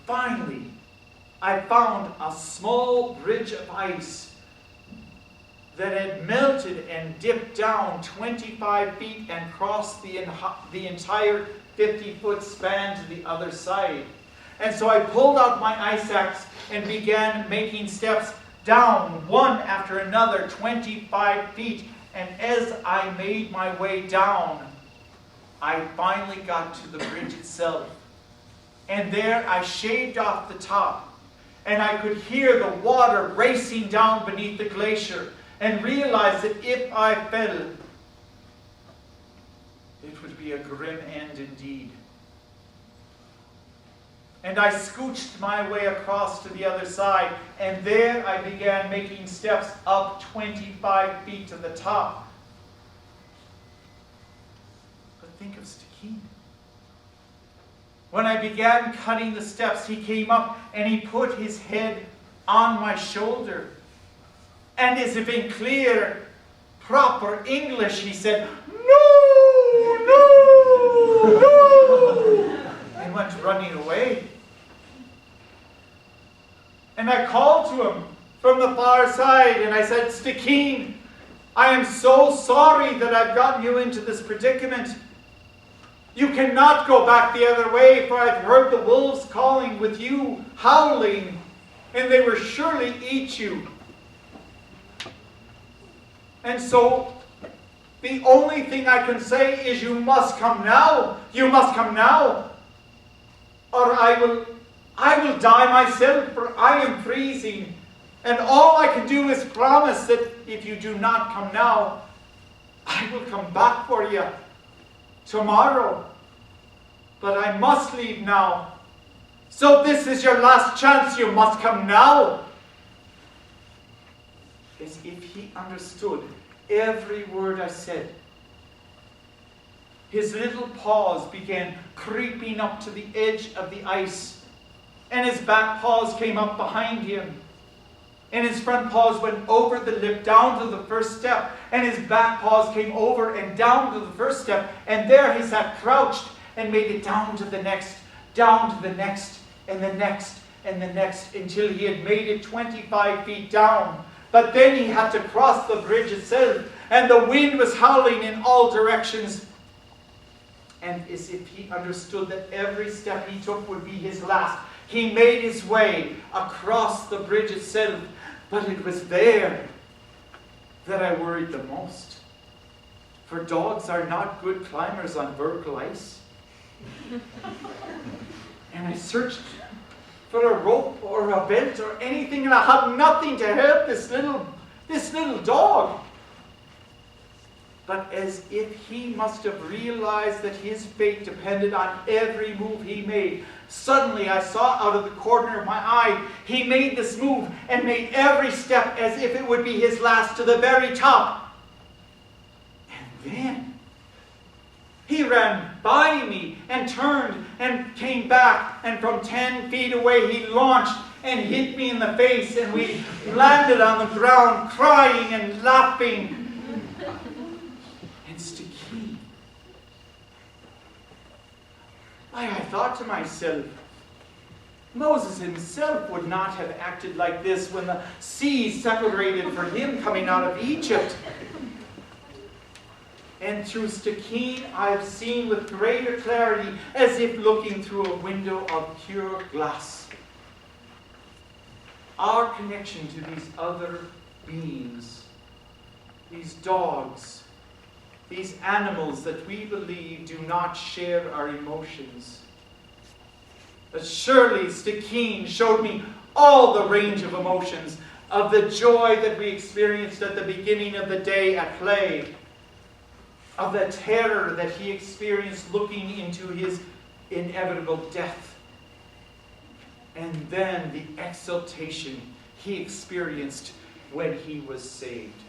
finally, I found a small bridge of ice that had melted and dipped down 25 feet and crossed the entire 50-foot span to the other side. And so I pulled out my ice axe and began making steps down, one after another, 25 feet. And as I made my way down, I finally got to the bridge itself. And there I shaved off the top. And I could hear the water racing down beneath the glacier, and realized that if I fell, it would be a grim end indeed. And I scooched my way across to the other side, and there I began making steps up 25 feet to the top. But think of Stickeen. When I began cutting the steps, he came up and he put his head on my shoulder. And as if in clear, proper English, he said, "No, no, no," and went running away. And I called to him from the far side, and I said, "Stickeen, I am so sorry that I've gotten you into this predicament. You cannot go back the other way, for I've heard the wolves calling with you howling, and they will surely eat you. And so, the only thing I can say is you must come now. You must come now. Or I will die myself, for I am freezing. And all I can do is promise that if you do not come now, I will come back for you tomorrow. But I must leave now. So this is your last chance. You must come now." As if he understood every word I said. His little paws began creeping up to the edge of the ice, and his back paws came up behind him, and his front paws went over the lip down to the first step, and his back paws came over and down to the first step, and there he sat crouched and made it down to the next, down to the next, and the next, and the next, until he had made it 25 feet down. But then he had to cross the bridge itself, and the wind was howling in all directions. And as if he understood that every step he took would be his last, he made his way across the bridge itself. But it was there that I worried the most. For dogs are not good climbers on vertical ice. And I searched for a rope or a belt or anything, and I had nothing to help this little dog. But as if he must have realized that his fate depended on every move he made, suddenly I saw out of the corner of my eye, he made this move and made every step as if it would be his last to the very top. And then he ran by me and turned and came back, and from 10 feet away he launched and hit me in the face, and we landed on the ground crying and laughing. And Stickeen, I thought to myself, Moses himself would not have acted like this when the sea separated for him coming out of Egypt. And through Stickeen, I have seen with greater clarity, as if looking through a window of pure glass, our connection to these other beings, these dogs, these animals that we believe do not share our emotions. But surely Stickeen showed me all the range of emotions, of the joy that we experienced at the beginning of the day at play, of the terror that he experienced looking into his inevitable death, and then the exultation he experienced when he was saved.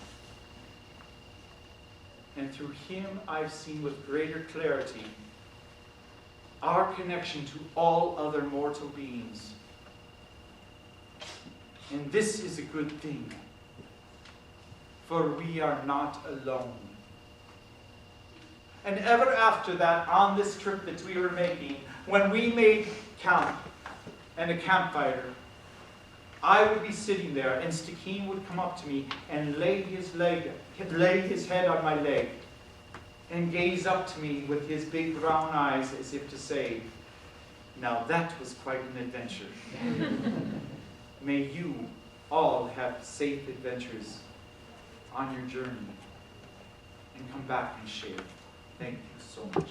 And through him I've seen with greater clarity our connection to all other mortal beings. And this is a good thing, for we are not alone. And ever after that, on this trip that we were making, when we made camp, and a campfire, I would be sitting there, and Stickeen would come up to me and lay his head on my leg, and gaze up to me with his big brown eyes as if to say, now that was quite an adventure. May you all have safe adventures on your journey, and come back and share. Thank you so much.